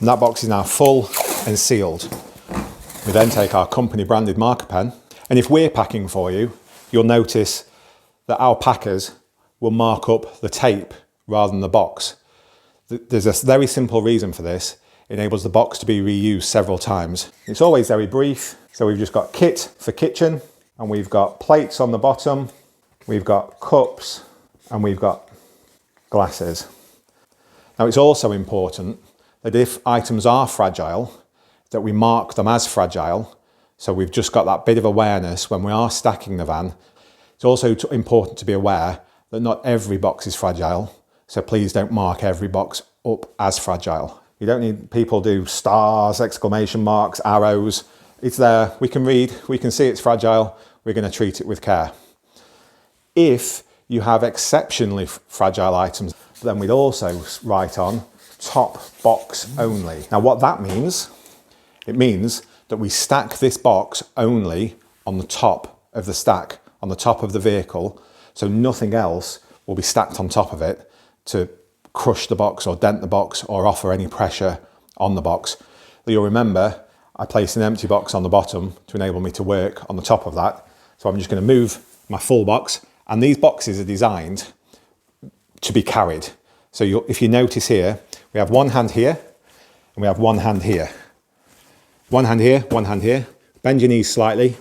And that box is now full and sealed. We then take our company branded marker pen, and if we're packing for you, you'll notice that our packers will mark up the tape rather than the box. There's a very simple reason for this. It enables the box to be reused several times. It's always very brief. So we've just got kit for kitchen, and we've got plates on the bottom, we've got cups, and we've got glasses. Now it's also important that if items are fragile, that we mark them as fragile. So we've just got that bit of awareness when we are stacking the van. It's also important to be aware that not every box is fragile. So please don't mark every box up as fragile. You don't need people do stars, exclamation marks, arrows. It's there, we can read, we can see it's fragile, we're going to treat it with care. If you have exceptionally fragile items, then we'd also write on top box only. Now what that means, it means that we stack this box only on the top of the stack, on the top of the vehicle, so nothing else will be stacked on top of it to crush the box or dent the box or offer any pressure on the box. But you'll remember I placed an empty box on the bottom to enable me to work on the top of that. So I'm just going to move my full box, and these boxes are designed to be carried. So if you notice here, we have one hand here and we have one hand here. One hand here, one hand here. Bend your knees slightly,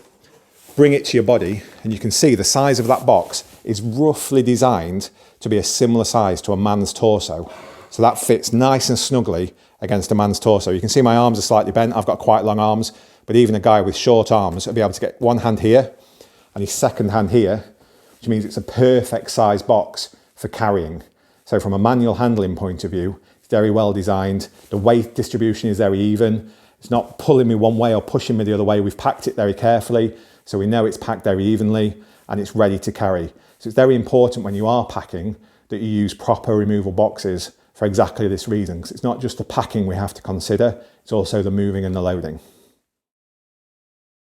bring it to your body, and you can see the size of that box is roughly designed to be a similar size to a man's torso. So that fits nice and snugly against a man's torso. You can see my arms are slightly bent. I've got quite long arms, but even a guy with short arms will be able to get one hand here and his second hand here, which means it's a perfect size box for carrying. So from a manual handling point of view, it's very well designed. The weight distribution is very even. It's not pulling me one way or pushing me the other way. We've packed it very carefully, so we know it's packed very evenly and it's ready to carry. So it's very important when you are packing that you use proper removal boxes for exactly this reason, because it's not just the packing we have to consider, it's also the moving and the loading.